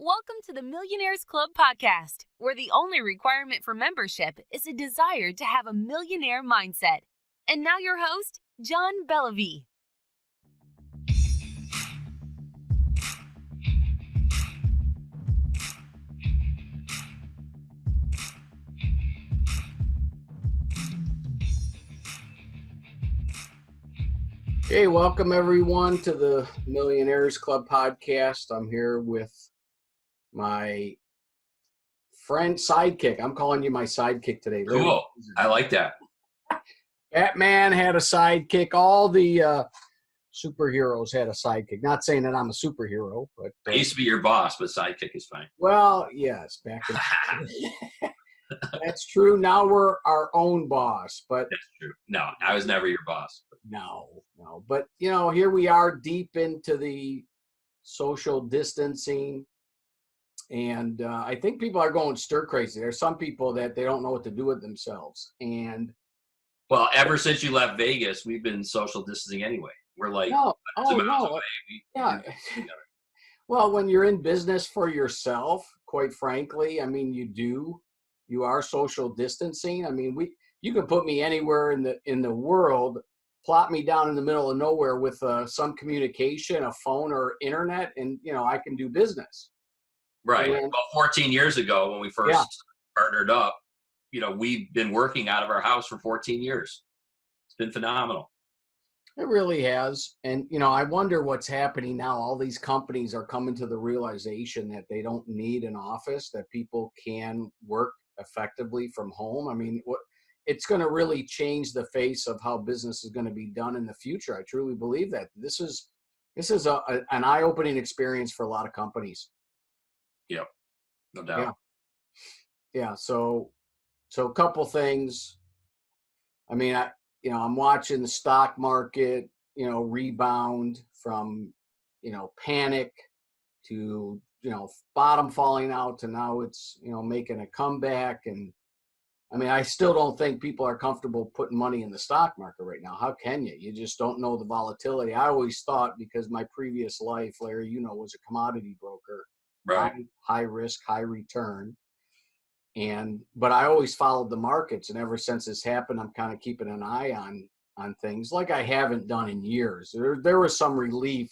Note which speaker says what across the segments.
Speaker 1: Welcome to the Millionaires Club podcast, where the only requirement for membership is a desire to have a millionaire mindset. And now your host, John Bellavy.
Speaker 2: Hey, welcome everyone to the Millionaires Club podcast. I'm here with my friend sidekick. I'm calling you my sidekick today.
Speaker 3: Cool. I like that.
Speaker 2: Batman had a sidekick. All the superheroes had a sidekick. Not saying that I'm a superhero, but
Speaker 3: I used to be your boss, but sidekick is fine.
Speaker 2: well, yes, back in that's true. Now we're our own boss, but
Speaker 3: That's true. No, I was never your boss.
Speaker 2: no. But here we are deep into the social distancing. And I think people are going stir crazy. There's some people that they don't know what to do with themselves. And
Speaker 3: Well, ever since you left Vegas, we've been social distancing anyway. We're like
Speaker 2: no,
Speaker 3: miles
Speaker 2: no,
Speaker 3: away.
Speaker 2: yeah. Well, when you're in business for yourself, quite frankly, I mean, you are social distancing. I mean, you can put me anywhere in the world, plot me down in the middle of nowhere with some communication, a phone or internet, and I can do business.
Speaker 3: Right.
Speaker 2: And,
Speaker 3: Well, 14 years ago when we first partnered up, we've been working out of our house for 14 years. It's been phenomenal.
Speaker 2: It really has. And, I wonder what's happening now. All these companies are coming to the realization that they don't need an office, that people can work effectively from home. I mean, it's going to really change the face of how business is going to be done in the future. I truly believe that this is an eye-opening experience for a lot of companies.
Speaker 3: Yep. No doubt.
Speaker 2: Yeah. So a couple things. I mean, I'm watching the stock market, rebound from, panic to, bottom falling out to now it's, making a comeback. And I mean, I still don't think people are comfortable putting money in the stock market right now. How can you? You just don't know the volatility. I always thought, because my previous life, Larry, was a commodity broker,
Speaker 3: Right.
Speaker 2: high risk, high return. But I always followed the markets, and ever since this happened, I'm kind of keeping an eye on things like I haven't done in years. There was some relief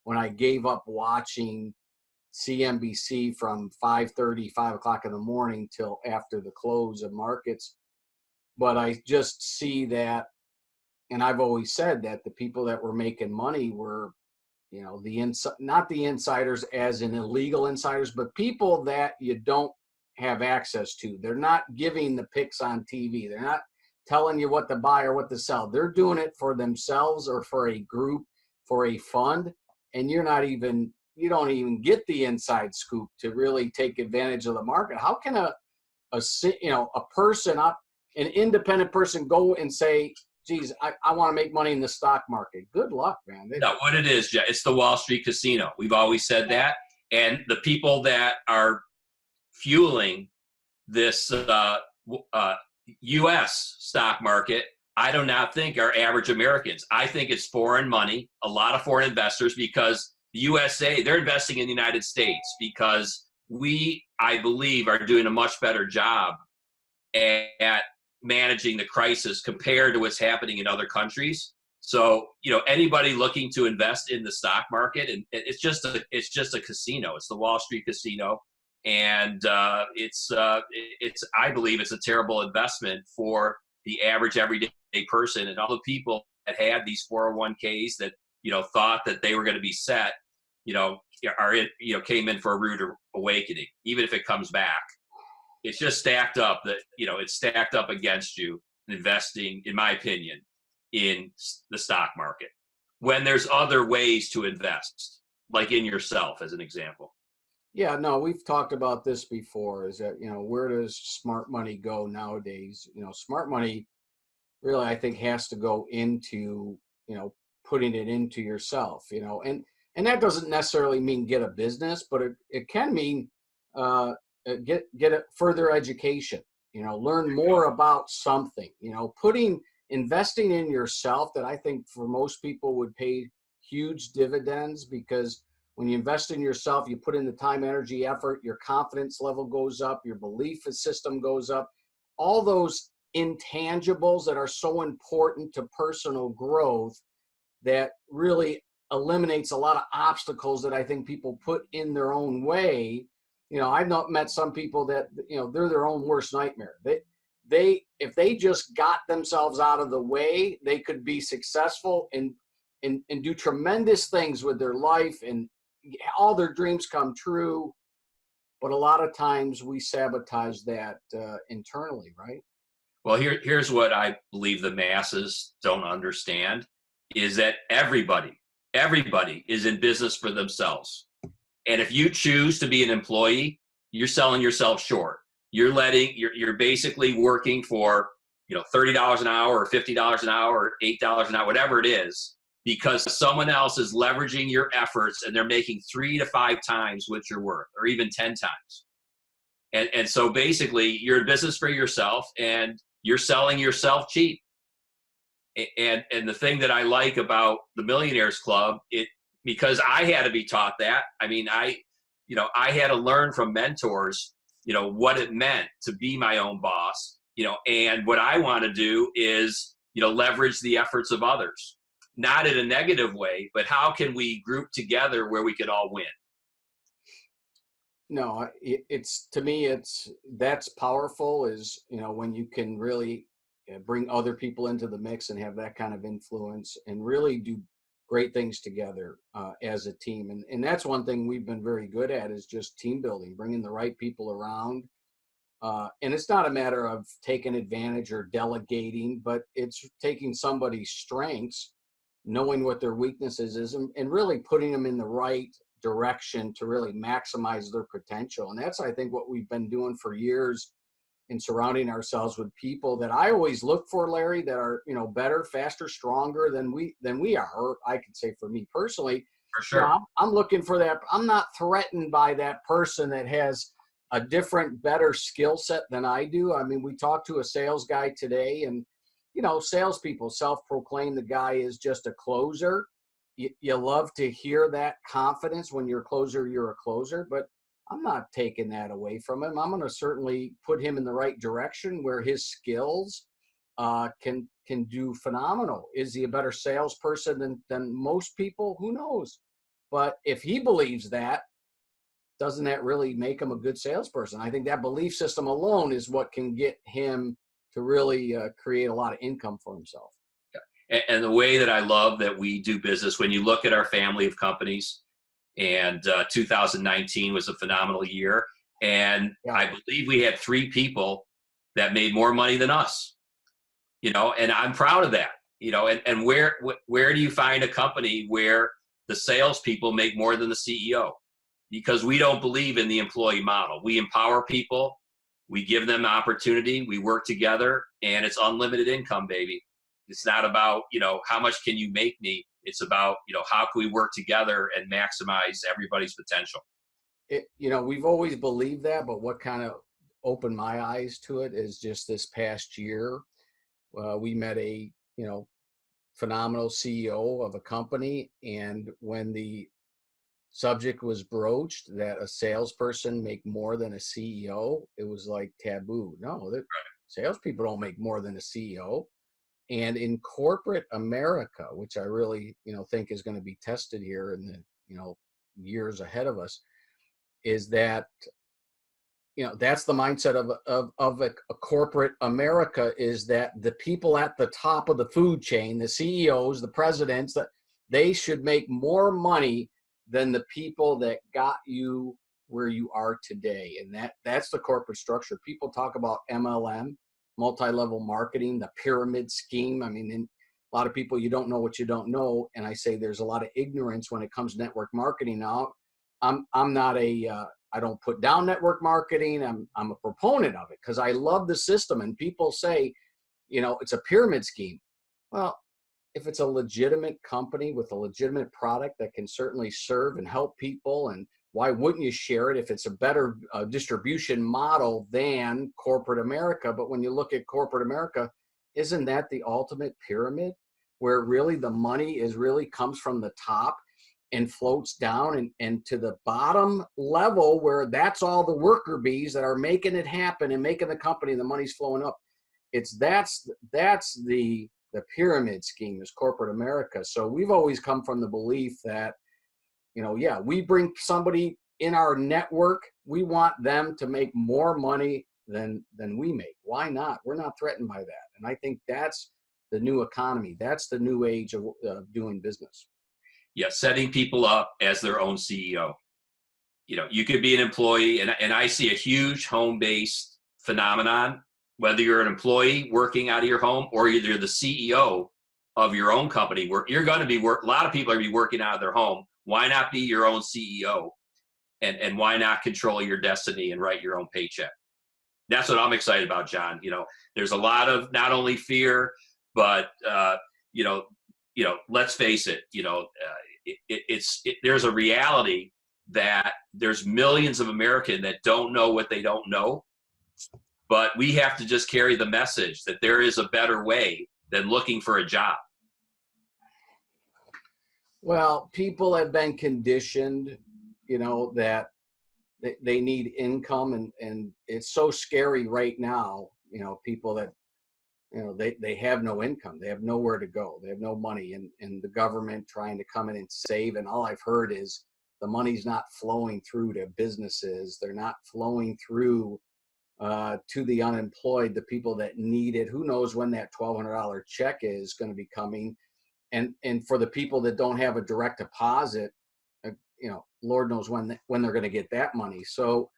Speaker 2: when I gave up watching CNBC from 5:30, 5 o'clock in the morning till after the close of markets. But I just see that, and I've always said that the people that were making money were, not the insiders as in illegal insiders, but people that you don't have access to. They're not giving the picks on TV. They're not telling you what to buy or what to sell. They're doing it for themselves or for a group, for a fund, and you don't even get the inside scoop to really take advantage of the market. How can a person, an independent person, go and say, geez, I want to make money in the stock market? Good luck, man.
Speaker 3: No, what it is, Jeff, it's the Wall Street casino. We've always said that. And the people that are fueling this U.S. stock market, I do not think are average Americans. I think it's foreign money, a lot of foreign investors, because the USA, they're investing in the United States because we, I believe, are doing a much better job at managing the crisis compared to what's happening in other countries. So, anybody looking to invest in the stock market, and it's just a casino. It's the Wall Street casino. And I believe it's a terrible investment for the average everyday person, and all the people that had these 401ks that thought that they were going to be set, came in for a rude awakening. Even if it comes back, it's just stacked up. It's stacked up against you investing, in my opinion, in the stock market when there's other ways to invest, like in yourself, as an example.
Speaker 2: Yeah, no, we've talked about this before, is that, where does smart money go nowadays? Smart money really, I think, has to go into, putting it into yourself, and that doesn't necessarily mean get a business, but it can mean get a further education, learn more about something, investing in yourself, that I think for most people would pay huge dividends, because when you invest in yourself, you put in the time, energy, effort, your confidence level goes up, your belief system goes up. All those intangibles that are so important to personal growth that really eliminates a lot of obstacles that I think people put in their own way. I've not met some people that, they're their own worst nightmare. They if they just got themselves out of the way, they could be successful and do tremendous things with their life and all their dreams come true. But a lot of times we sabotage that internally, right?
Speaker 3: Well, here's what I believe the masses don't understand is that everybody is in business for themselves. And if you choose to be an employee, you're selling yourself short. You're basically working for, $30 an hour or $50 an hour or $8 an hour, whatever it is, because someone else is leveraging your efforts and they're making 3 to 5 times what you're worth, or even 10 times. And so basically you're in business for yourself and you're selling yourself cheap. And the thing that I like about the Millionaires Club, because I had to be taught that. I mean, I had to learn from mentors, what it meant to be my own boss, and what I want to do is, leverage the efforts of others, not in a negative way, but how can we group together where we could all win?
Speaker 2: No, to me, that's powerful is, when you can really bring other people into the mix and have that kind of influence and really do great things together as a team. And that's one thing we've been very good at is just team building, bringing the right people around. And it's not a matter of taking advantage or delegating, but it's taking somebody's strengths, knowing what their weaknesses is, and really putting them in the right direction to really maximize their potential. And that's, I think, what we've been doing for years in surrounding ourselves with people that I always look for, Larry, that are, better, faster, stronger than we are. Or I could say for me personally,
Speaker 3: For sure.
Speaker 2: I'm looking for that. I'm not threatened by that person that has a different, better skill set than I do. I mean, we talked to a sales guy today, and salespeople self-proclaim the guy is just a closer. You love to hear that confidence when you're a closer, you're a closer, but I'm not taking that away from him. I'm going to certainly put him in the right direction where his skills can do phenomenal. Is he a better salesperson than most people? Who knows? But if he believes that, doesn't that really make him a good salesperson? I think that belief system alone is what can get him to really create a lot of income for himself.
Speaker 3: And the way that I love that we do business, when you look at our family of companies, and 2019 was a phenomenal year. And yeah. I believe we had 3 people that made more money than us, and I'm proud of that, and where do you find a company where the salespeople make more than the CEO? Because we don't believe in the employee model. We empower people, we give them opportunity, we work together, and it's unlimited income, baby. It's not about, how much can you make me? It's about, how can we work together and maximize everybody's potential?
Speaker 2: We've always believed that, but what kind of opened my eyes to it is just this past year, we met a, phenomenal CEO of a company. And when the subject was broached that a salesperson make more than a CEO, it was like taboo. No, salespeople don't make more than a CEO. And in corporate America, which I really, think is going to be tested here in the, years ahead of us, is that, that's the mindset of a corporate America, is that the people at the top of the food chain, the CEOs, the presidents, that they should make more money than the people that got you where you are today. And that's the corporate structure. People talk about MLM, multi-level marketing, the pyramid scheme. I mean, a lot of people, you don't know what you don't know. And I say there's a lot of ignorance when it comes to network marketing. Now, I'm not I don't put down network marketing. I'm a proponent of it because I love the system. And people say, it's a pyramid scheme. Well, if it's a legitimate company with a legitimate product that can certainly serve and help people, and why wouldn't you share it if it's a better distribution model than corporate America? But when you look at corporate America, isn't that the ultimate pyramid where really the money really comes from the top? and floats down and to the bottom level where that's all the worker bees that are making it happen and making the company, the money's flowing up. That's the pyramid scheme, is corporate America. So we've always come from the belief that, yeah, we bring somebody in our network, we want them to make more money than we make. Why not? We're not threatened by that. And I think that's the new economy. That's the new age of doing business.
Speaker 3: Yeah, setting people up as their own CEO. You could be an employee, and I see a huge home-based phenomenon, whether you're an employee working out of your home or you're the CEO of your own company, where you're going to be a lot of people are going to be working out of their home. Why not be your own CEO? And why not control your destiny and write your own paycheck? That's what I'm excited about, John. There's a lot of not only fear, but let's face it. There's a reality that there's millions of Americans that don't know what they don't know, but we have to just carry the message that there is a better way than looking for a job.
Speaker 2: Well, people have been conditioned, that they need income, and it's so scary right now, people that, they have no income, they have nowhere to go, they have no money, and the government trying to come in and save. And all I've heard is the money's not flowing through to businesses. They're not flowing through to the unemployed, the people that need it. Who knows when that $1,200 check is going to be coming. And for the people that don't have a direct deposit, Lord knows when they're going to get that money. So,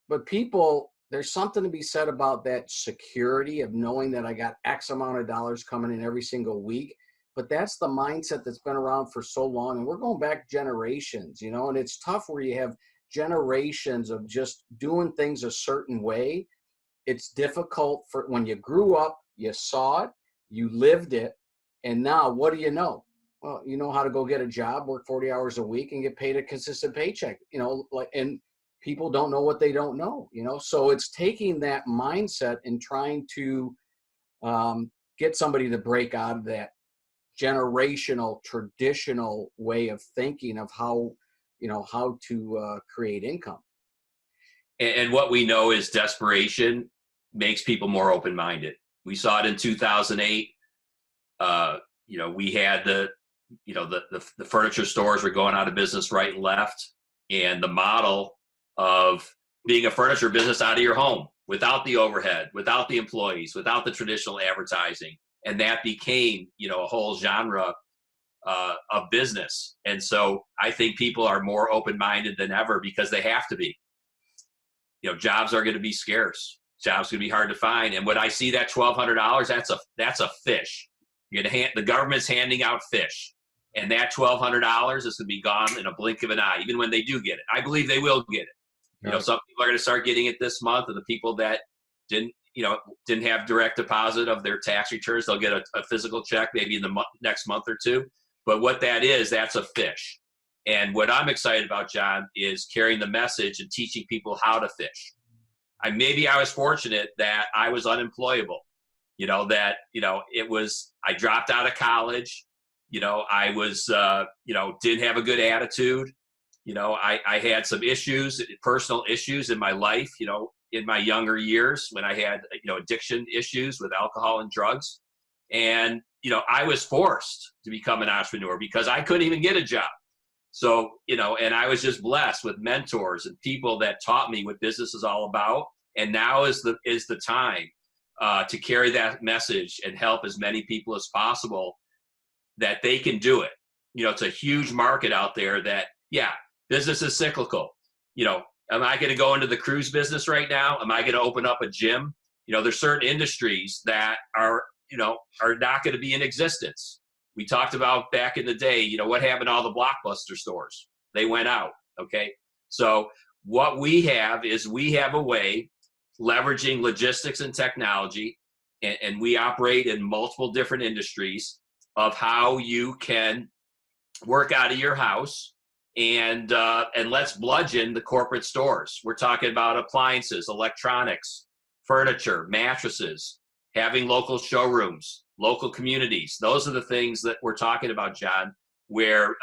Speaker 2: but people, there's something to be said about that security of knowing that I got X amount of dollars coming in every single week. But that's the mindset that's been around for so long. And we're going back generations, and it's tough where you have generations of just doing things a certain way. It's difficult for when you grew up, you saw it, you lived it. And now what do you know? Well, you know how to go get a job, work 40 hours a week and get paid a consistent paycheck, and people don't know what they don't know, So it's taking that mindset and trying to get somebody to break out of that generational, traditional way of thinking of how to create income.
Speaker 3: And what we know is desperation makes people more open-minded. We saw it in 2008. We had the furniture stores were going out of business right and left, and the model of being a furniture business out of your home without the overhead, without the employees, without the traditional advertising, and that became a whole genre of business. And so I think people are more open-minded than ever because they have to be. Jobs are going to be scarce. Jobs going to be hard to find. And when I see that $1,200, that's a fish. The government's handing out fish, and that $1,200 is going to be gone in a blink of an eye. Even when they do get it, I believe they will get it.
Speaker 2: Right.
Speaker 3: Some people are going to start getting it this month, and the people that didn't have direct deposit of their tax returns, they'll get a physical check maybe in the next month or two. But what that is, that's a fish. And what I'm excited about, John, is carrying the message and teaching people how to fish. Maybe I was fortunate that I was unemployable. I dropped out of college. I was, didn't have a good attitude. I had some issues, personal issues in my life, in my younger years when I had, addiction issues with alcohol and drugs. And, I was forced to become an entrepreneur because I couldn't even get a job. So, and I was just blessed with mentors and people that taught me what business is all about. And now is the time to carry that message and help as many people as possible that they can do it. It's a huge market out there that, business is cyclical. Am I going to go into the cruise business right now? Am I going to open up a gym? There's certain industries that are not going to be in existence. We talked about back in the day, what happened to all the Blockbuster stores? They went out. Okay. So what we have is we have a way leveraging logistics and technology, and we operate in multiple different industries of how you can work out of your house and let's bludgeon the corporate stores. We're talking about appliances, electronics, furniture, mattresses, having local showrooms, local communities. Those are the things that we're talking about, John. where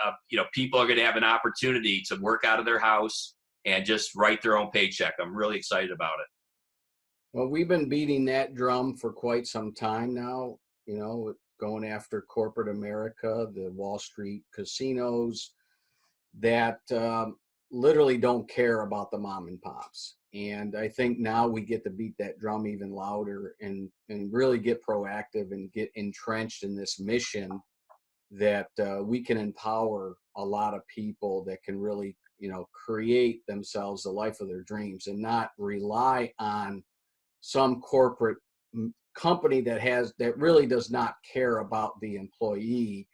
Speaker 3: people are going to have an opportunity to work out of their house and just write their own paycheck. I'm really excited about it.
Speaker 2: Well, we've been beating that drum for quite some time now, going after corporate America, the Wall Street casinos that literally don't care about the mom and pops. And I think now we get to beat that drum even louder and really get proactive and get entrenched in this mission that we can empower a lot of people that can really, create themselves the life of their dreams and not rely on some corporate company that really does not care about the employee,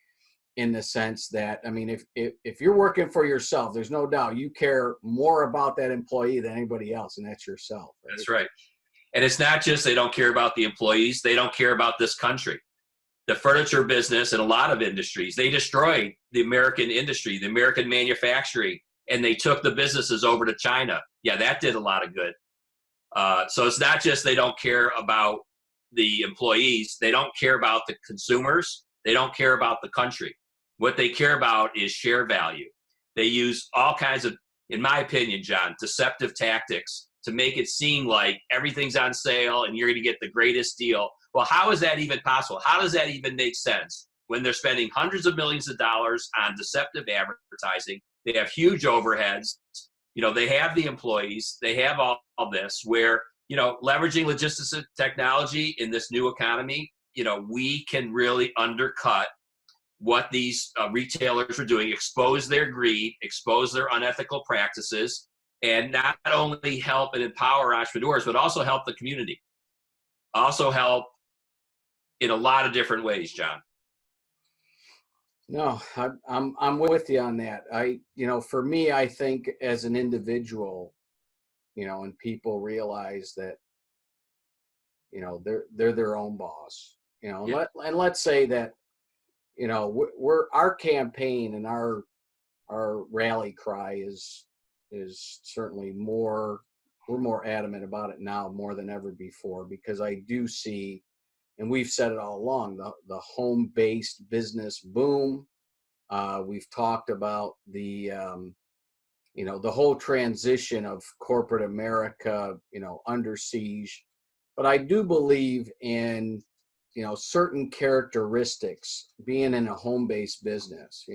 Speaker 2: in the sense that, I mean, if you're working for yourself, there's no doubt you care more about that employee than anybody else, and that's yourself. Right?
Speaker 3: That's right. And it's not just they don't care about the employees, they don't care about this country. The furniture business and a lot of industries, they destroyed the American industry, the American manufacturing, and they took the businesses over to China. Yeah, that did a lot of good. So it's not just they don't care about the employees, they don't care about the consumers, they don't care about the country. What they care about is share value. They use all kinds of, in my opinion, John, deceptive tactics to make it seem like everything's on sale and you're going to get the greatest deal. Well, how is that even possible? How does that even make sense when they're spending hundreds of millions of dollars on deceptive advertising? They have huge overheads. They have the employees. They have all this where, leveraging logistics and technology in this new economy, we can really undercut what these retailers are doing, expose their greed, expose their unethical practices, and not only help and empower entrepreneurs, but also help the community. Also help in a lot of different ways, John.
Speaker 2: No, I'm with you on that. For me, I think as an individual, and people realize that, they're their own boss,
Speaker 3: Yeah.
Speaker 2: and let's say that, we're our campaign and our rally cry is certainly more, we're more adamant about it now more than ever before, because I do see, and we've said it all along, the home-based business boom. We've talked about the the whole transition of corporate America, under siege. But I do believe in certain characteristics being in a home-based business.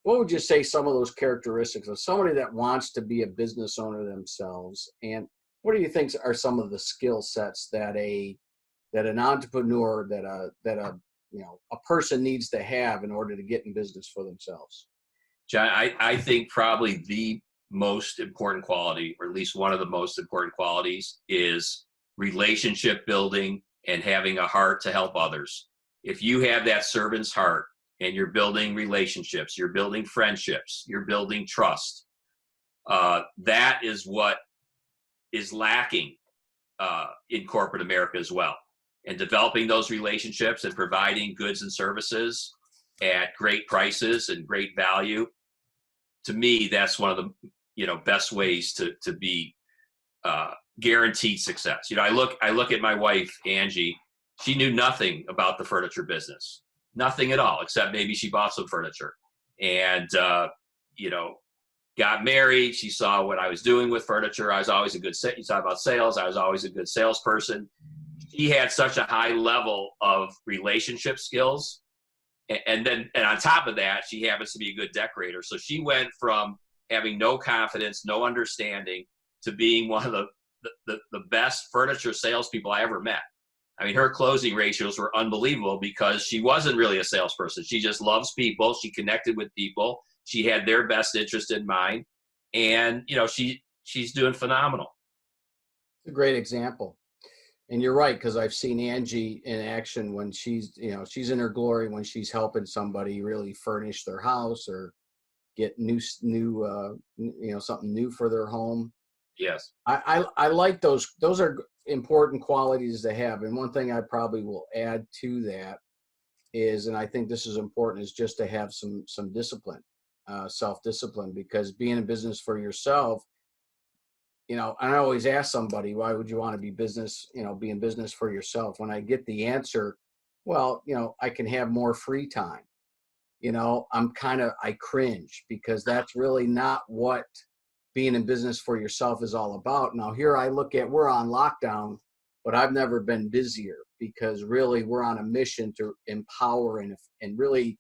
Speaker 2: What would you say some of those characteristics of somebody that wants to be a business owner themselves, and what do you think are some of the skill sets that an entrepreneur, that a person needs to have in order to get in business for themselves?
Speaker 3: John, I think probably the most important quality, or at least one of the most important qualities, is relationship building and having a heart to help others. If you have that servant's heart and you're building relationships, you're building friendships, you're building trust, that is what is lacking in corporate America as well. And developing those relationships and providing goods and services at great prices and great value, to me, that's one of the best ways to be guaranteed success. I look at my wife, Angie. She knew nothing about the furniture business, nothing at all, except maybe she bought some furniture, and got married. She saw what I was doing with furniture. I was always you talk about sales. I was always a good salesperson. She had such a high level of relationship skills, and on top of that, she happens to be a good decorator. So she went from having no confidence, no understanding, to being one of the best furniture salespeople I ever met. I mean, her closing ratios were unbelievable because she wasn't really a salesperson. She just loves people. She connected with people. She had their best interest in mind, and she's doing phenomenal.
Speaker 2: It's a great example. And you're right, because I've seen Angie in action when she's in her glory, when she's helping somebody really furnish their house or get new something new for their home.
Speaker 3: Yes.
Speaker 2: I like those. Those are important qualities to have. And one thing I probably will add to that is, and I think this is important, is just to have some discipline, self-discipline, because being in business for yourself, I always ask somebody, why would you want to be in business for yourself? When I get the answer, well, I can have more free time. I cringe, because that's really not what being in business for yourself is all about. Now here I look at, we're on lockdown, but I've never been busier, because really we're on a mission to empower and really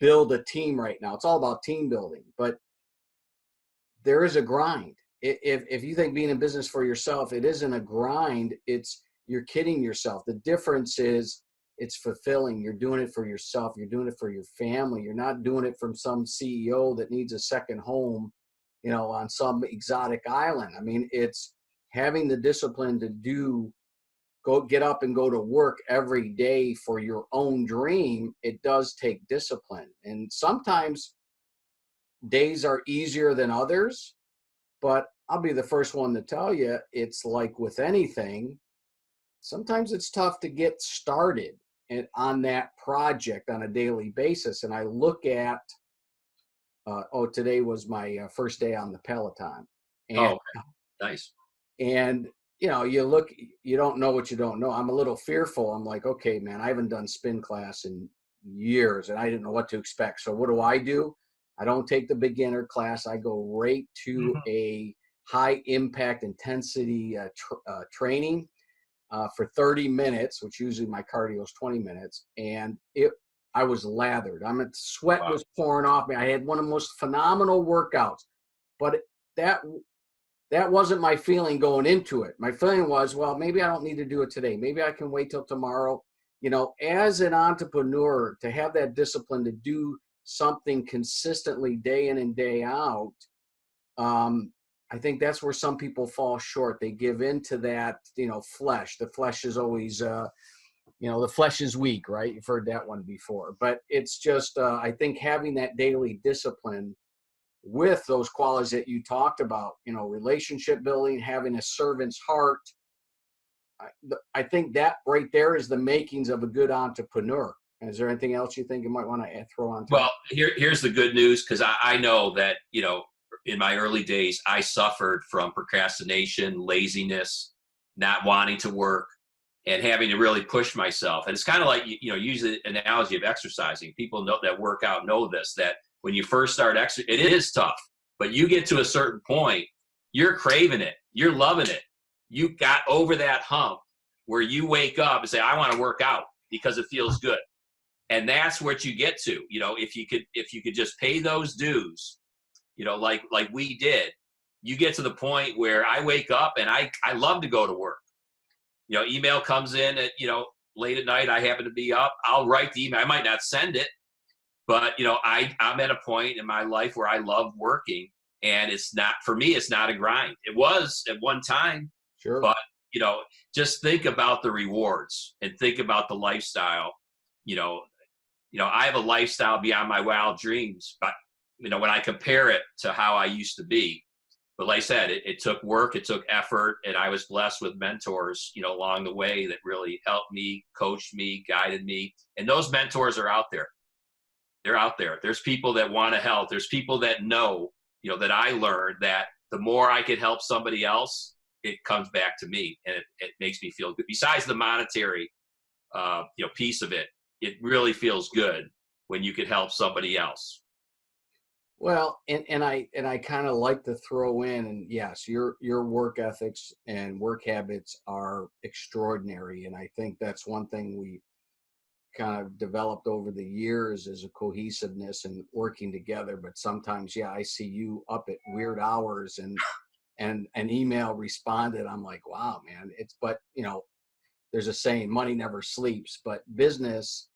Speaker 2: build a team right now. It's all about team building, but there is a grind. If you think being in business for yourself, it isn't a grind, you're kidding yourself. The difference is it's fulfilling. You're doing it for yourself. You're doing it for your family. You're not doing it from some CEO that needs a second home, on some exotic island. I mean, it's having the discipline to get up and go to work every day for your own dream. It does take discipline. And sometimes days are easier than others, but I'll be the first one to tell you, it's like with anything, sometimes it's tough to get started on that project on a daily basis. And I look at, today was my first day on the Peloton. And,
Speaker 3: nice.
Speaker 2: And, you don't know what you don't know. I'm a little fearful. I'm like, okay, man, I haven't done spin class in years and I didn't know what to expect. So what do? I don't take the beginner class. I go right to a high impact intensity training for 30 minutes, which usually my cardio is 20 minutes. And I was lathered. Sweat was pouring off me. I had one of the most phenomenal workouts, but that wasn't my feeling going into it. My feeling was, well, maybe I don't need to do it today. Maybe I can wait till tomorrow. As an entrepreneur, to have that discipline to do something consistently day in and day out, I think that's where some people fall short. They give into that, flesh. The flesh is always, the flesh is weak, right? You've heard that one before. But it's just, I think having that daily discipline with those qualities that you talked about, relationship building, having a servant's heart, I think that right there is the makings of a good entrepreneur. Is there anything else you think you might want to throw on top?
Speaker 3: Well, here's the good news, because I know that, in my early days, I suffered from procrastination, laziness, not wanting to work, and having to really push myself. And it's kind of like, use the analogy of exercising. People that work out know this, that when you first start exercising, it is tough, but you get to a certain point, you're craving it. You're loving it. You got over that hump where you wake up and say, I want to work out because it feels good. And that's what you get to, if you could just pay those dues, like we did, you get to the point where I wake up and I love to go to work. Email comes in at, late at night, I happen to be up, I'll write the email. I might not send it, but, I'm at a point in my life where I love working, and it's not a grind. It was at one time,
Speaker 2: sure.
Speaker 3: But, just think about the rewards and think about the lifestyle. I have a lifestyle beyond my wild dreams, but, when I compare it to how I used to be, but like I said, it took work, it took effort, and I was blessed with mentors, along the way that really helped me, coached me, guided me. And those mentors are out there. They're out there. There's people that want to help. There's people that know, that I learned that the more I could help somebody else, it comes back to me, and it makes me feel good. Besides the monetary, piece of it, it really feels good when you could help somebody else.
Speaker 2: Well, and I kind of like to throw in, and yes, your work ethics and work habits are extraordinary. And I think that's one thing we kind of developed over the years, is a cohesiveness and working together. But sometimes, I see you up at weird hours and an email responded. I'm like, wow, man, but there's a saying, money never sleeps, but business,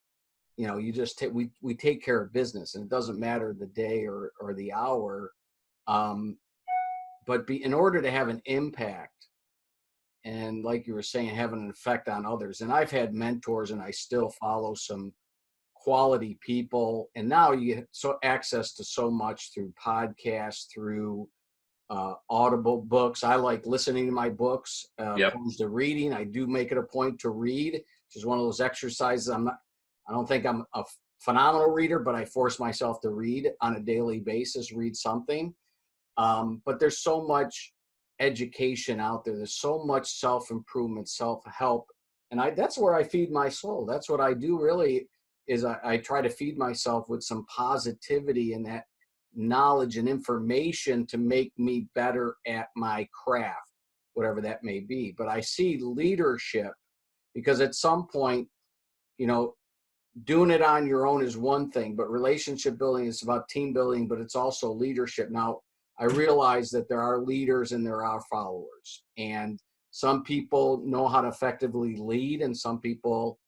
Speaker 2: you just we take care of business, and it doesn't matter the day or the hour. But in order to have an impact, and like you were saying, having an effect on others. And I've had mentors, and I still follow some quality people. And now you get access to so much through podcasts, through Audible books. I like listening to my books opposed to reading. I do make it a point to read, which is one of those exercises. I don't think I'm a phenomenal reader, but I force myself to read on a daily basis, read something. But there's so much education out there. There's so much self-improvement, self-help. And that's where I feed my soul. That's what I do, really. is I try to feed myself with some positivity and that knowledge and information to make me better at my craft, whatever that may be. But I see leadership, because at some point, you know, doing it on your own is one thing, but relationship building is about team building, but it's also leadership. Now, I realize that there are leaders and there are followers, and some people know how to effectively lead, and some people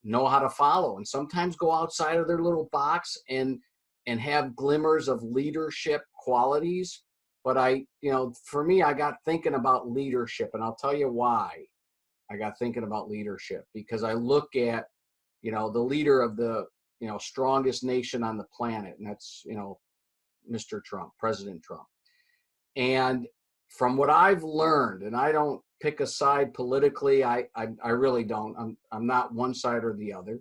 Speaker 2: know how to follow, and sometimes go outside of their little box and have glimmers of leadership qualities. But for me, I got thinking about leadership, and I'll tell you why I got thinking about leadership, because I look at, the leader of the, strongest nation on the planet, and that's, Mr. Trump, President Trump. And from what I've learned, and I don't pick a side politically, I really don't. I'm not one side or the other,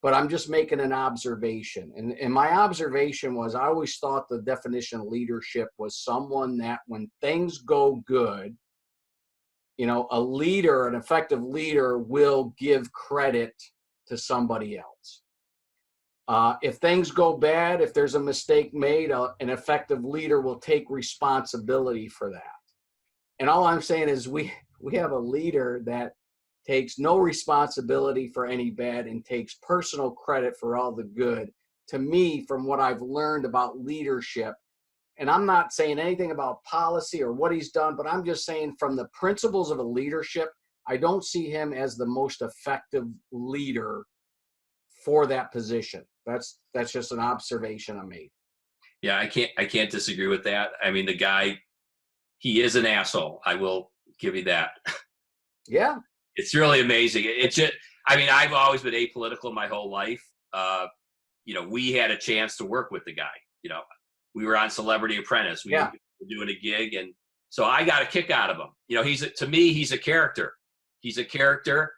Speaker 2: but I'm just making an observation. And my observation was, I always thought the definition of leadership was someone that when things go good, a leader, an effective leader, will give credit to somebody else. If things go bad, if there's a mistake made, an effective leader will take responsibility for that. And all I'm saying is we have a leader that takes no responsibility for any bad and takes personal credit for all the good. To me, from what I've learned about leadership, and I'm not saying anything about policy or what he's done, but I'm just saying from the principles of a leadership, I don't see him as the most effective leader for that position. That's just an observation I made.
Speaker 3: Yeah, I can't disagree with that. I mean, the guy, he is an asshole. I will give you that.
Speaker 2: Yeah.
Speaker 3: It's really amazing. It's just, I mean, I've always been apolitical my whole life. We had a chance to work with the guy. We were on Celebrity Apprentice. We were doing a gig, and so I got a kick out of him. To me, he's a character. He's a character.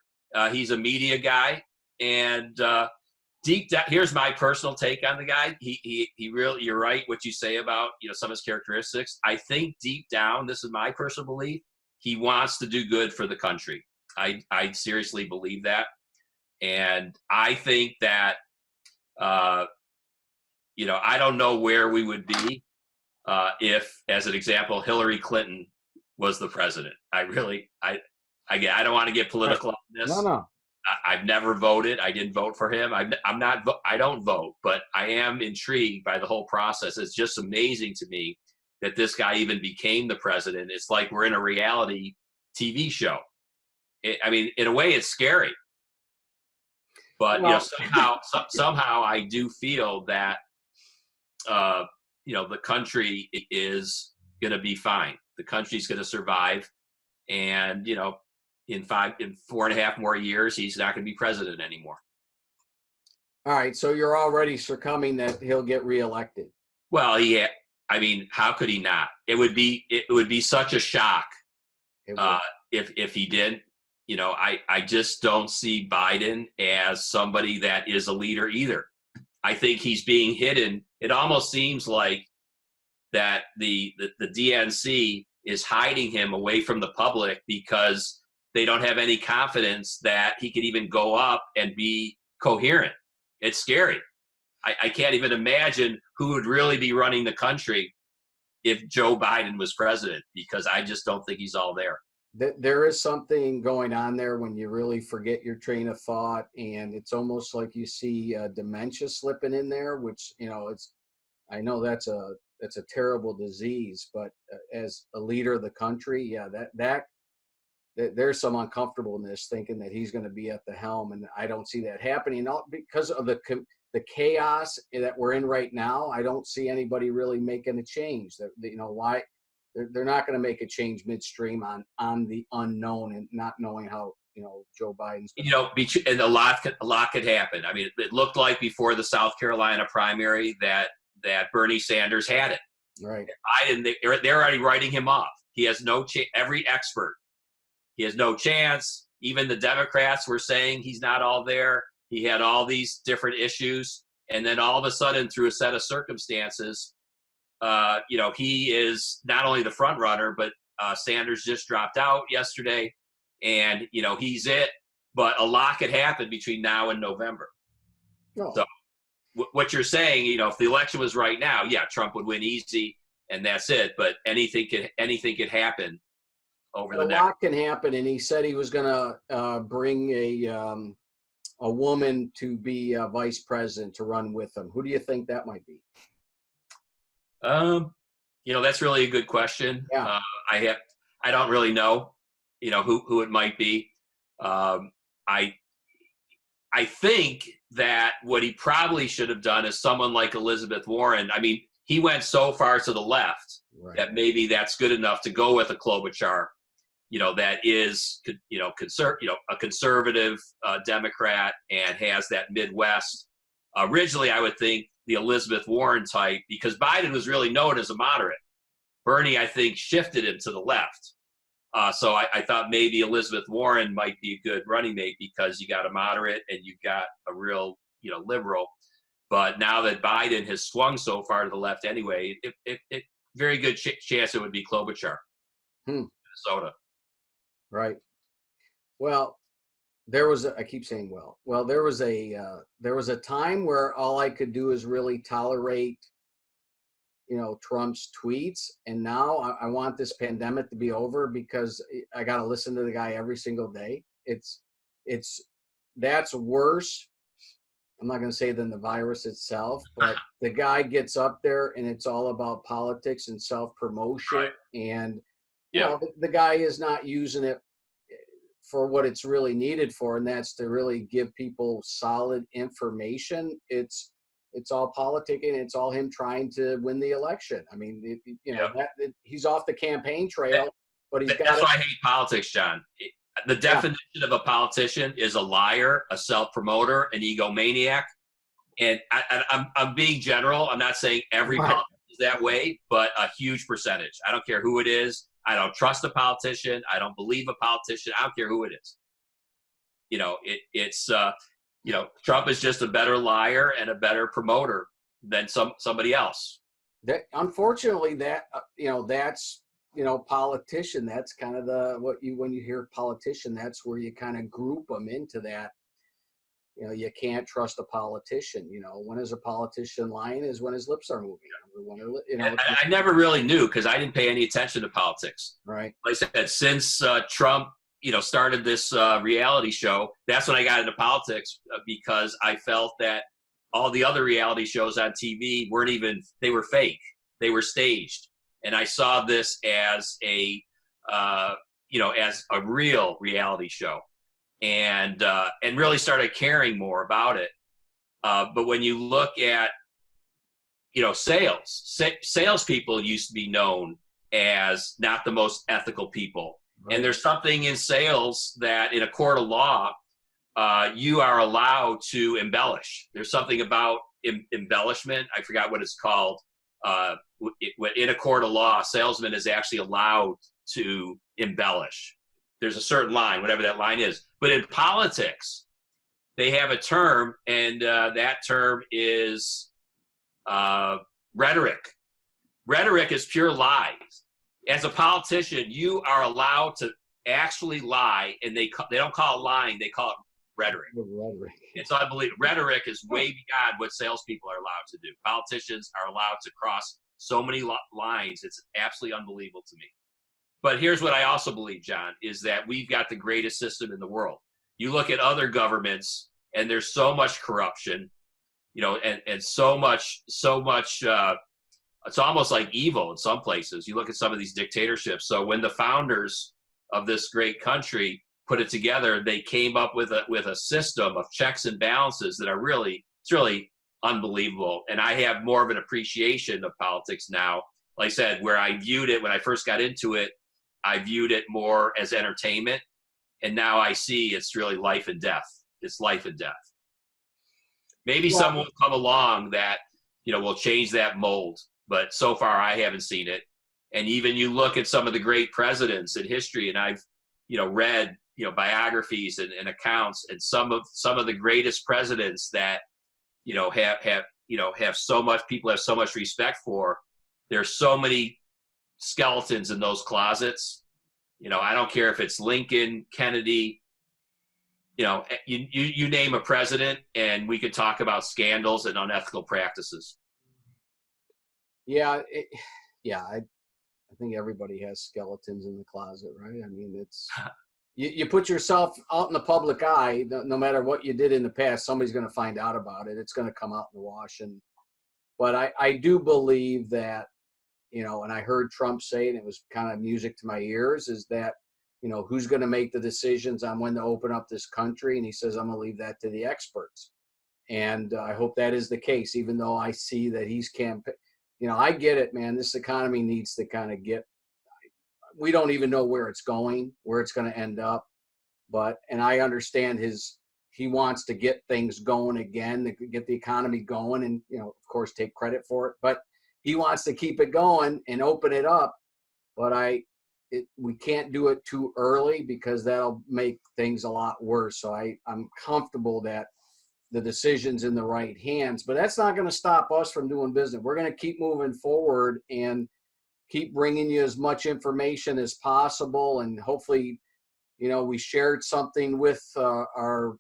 Speaker 3: He's a media guy, and deep down, here's my personal take on the guy. He really, you're right what you say about some of his characteristics. I think deep down, this is my personal belief, he wants to do good for the country. I seriously believe that, and I think that I don't know where we would be if, as an example, Hillary Clinton was the president. I don't want to get political on this.
Speaker 2: No.
Speaker 3: I've never voted. I didn't vote for him. I don't vote, but I am intrigued by the whole process. It's just amazing to me that this guy even became the president. It's like we're in a reality TV show. In a way, it's scary. But somehow I do feel that the country is going to be fine. The country's going to survive, and in 4.5 more years, he's not going to be president anymore.
Speaker 2: All right, so you're already succumbing that he'll get reelected.
Speaker 3: Well, yeah. How could he not? It would be such a shock if he did. I just don't see Biden as somebody that is a leader either. I think he's being hidden. It almost seems like that the DNC is hiding him away from the public because they don't have any confidence that he could even go up and be coherent. It's scary. I can't even imagine who would really be running the country if Joe Biden was president, because I just don't think he's all there.
Speaker 2: There is something going on there when you really forget your train of thought, and it's almost like you see dementia slipping in there, which I know that's a terrible disease, but as a leader of the country, that there's some uncomfortableness thinking that he's going to be at the helm, and I don't see that happening. Because of the chaos that we're in right now, I don't see anybody really making a change. Why? They're not going to make a change midstream on the unknown and not knowing how Joe Biden's
Speaker 3: and a lot could happen. It looked like before the South Carolina primary that Bernie Sanders had it.
Speaker 2: Right.
Speaker 3: Biden, they're already writing him off. He has no every expert. He has no chance. Even the Democrats were saying he's not all there. He had all these different issues, and then all of a sudden, through a set of circumstances, he is not only the front runner, but Sanders just dropped out yesterday, and he's it. But a lot could happen between now and November.
Speaker 2: No.
Speaker 3: So what you're saying, if the election was right now, yeah, Trump would win easy, and that's it. But anything could happen over the next.
Speaker 2: A lot can happen, and he said he was going to bring a woman to be vice president to run with him. Who do you think that might be?
Speaker 3: That's really a good question.
Speaker 2: Yeah.
Speaker 3: I don't really know, who it might be. I think that what he probably should have done is someone like Elizabeth Warren. I mean, he went so far to the left that maybe that's good enough to go with a Klobuchar, that is, a conservative Democrat and has that Midwest. Originally, I would think the Elizabeth Warren type, because Biden was really known as a moderate. Bernie, I think, shifted him to the left. So I thought maybe Elizabeth Warren might be a good running mate because you got a moderate and you've got a real, liberal. But now that Biden has swung so far to the left anyway, it very good chance it would be Klobuchar, Minnesota.
Speaker 2: Right. Well, there was a time where all I could do is really tolerate, Trump's tweets. And now I want this pandemic to be over because I got to listen to the guy every single day. That's worse. I'm not going to say than the virus itself, but the guy gets up there and it's all about politics and self-promotion.
Speaker 3: Right.
Speaker 2: And, the guy is not using it for what it's really needed for. And that's to really give people solid information. It's all politicking. It's all him trying to win the election. I mean, he's off the campaign trail, but
Speaker 3: That's why I hate politics, John. The definition of a politician is a liar, a self-promoter, an egomaniac. And I'm being general. I'm not saying every politician is that way, but a huge percentage. I don't care who it is. I don't trust a politician. I don't believe a politician. I don't care who it is. Trump is just a better liar and a better promoter than somebody else.
Speaker 2: Unfortunately, that's politician. That's kind of when you hear politician, that's where you kind of group them into that. You can't trust a politician. When is a politician lying? Is when his lips are moving.
Speaker 3: I never really knew because I didn't pay any attention to politics.
Speaker 2: Right.
Speaker 3: Like I said, since Trump, started this reality show, that's when I got into politics because I felt that all the other reality shows on TV they were fake. They were staged. And I saw this as a real reality show and really started caring more about it. But when you look at, salespeople used to be known as not the most ethical people. Right. And there's something in sales that in a court of law, you are allowed to embellish. There's something about embellishment. I forgot what it's called. In a court of law, a salesman is actually allowed to embellish. There's a certain line, whatever that line is. But in politics, they have a term, and that term is rhetoric. Rhetoric is pure lies. As a politician, you are allowed to actually lie, and they don't call it lying, they call it rhetoric.
Speaker 2: Rhetoric.
Speaker 3: It's unbelievable. Rhetoric is way beyond what salespeople are allowed to do. Politicians are allowed to cross so many lines. It's absolutely unbelievable to me. But here's what I also believe, John, is that we've got the greatest system in the world. You look at other governments, and there's so much corruption, and so much. It's almost like evil in some places. You look at some of these dictatorships. So when the founders of this great country put it together, they came up with a system of checks and balances that are really unbelievable. And I have more of an appreciation of politics now. Like I said, where I viewed it when I first got into it, I viewed it more as entertainment. And now I see it's really life and death. It's life and death. Maybe someone will come along that, will change that mold. But so far I haven't seen it. And even you look at some of the great presidents in history, and I've, read, biographies and accounts, and some of the greatest presidents that, have so much, people have so much respect for. There's so many skeletons in those closets. I don't care if it's Lincoln, Kennedy, you name a president, and we could talk about scandals and unethical practices.
Speaker 2: Yeah, I think everybody has skeletons in the closet, right? I mean, it's you put yourself out in the public eye, no matter what you did in the past, somebody's going to find out about it. It's going to come out in the wash. But I do believe that, and I heard Trump say, and it was kind of music to my ears, is that, who's going to make the decisions on when to open up this country? And he says, I'm going to leave that to the experts. And I hope that is the case, even though I see that he's I get it, man. This economy needs to kind of we don't even know where it's going to end up. And I understand he wants to get things going again, to get the economy going and, of course, take credit for it. But he wants to keep it going and open it up. But we can't do it too early because that'll make things a lot worse. So I'm comfortable that the decision's in the right hands, but that's not going to stop us from doing business. We're going to keep moving forward and keep bringing you as much information as possible. And hopefully, we shared something with our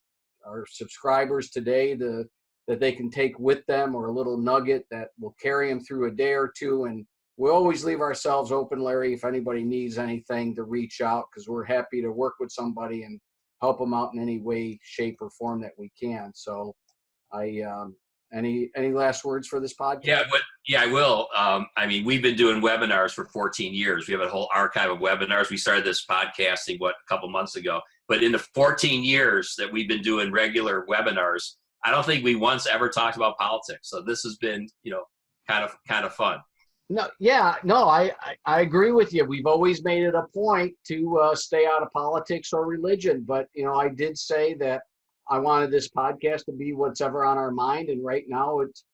Speaker 2: subscribers today that they can take with them, or a little nugget that will carry them through a day or two. And we always leave ourselves open, Larry, if anybody needs anything to reach out, because we're happy to work with somebody and help them out in any way, shape, or form that we can. So any last words for this podcast?
Speaker 3: Yeah, I will. We've been doing webinars for 14 years. We have a whole archive of webinars. We started this podcasting, a couple months ago. But in the 14 years that we've been doing regular webinars, I don't think we once ever talked about politics. So this has been, kind of fun.
Speaker 2: I agree with you. We've always made it a point to stay out of politics or religion. But, I did say that I wanted this podcast to be what's ever on our mind. And right now it's,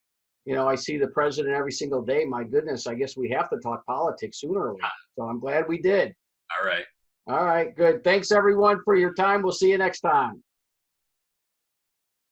Speaker 2: I see the president every single day. My goodness, I guess we have to talk politics sooner or later. So I'm glad we did.
Speaker 3: All right.
Speaker 2: All right, good. Thanks, everyone, for your time. We'll see you next time.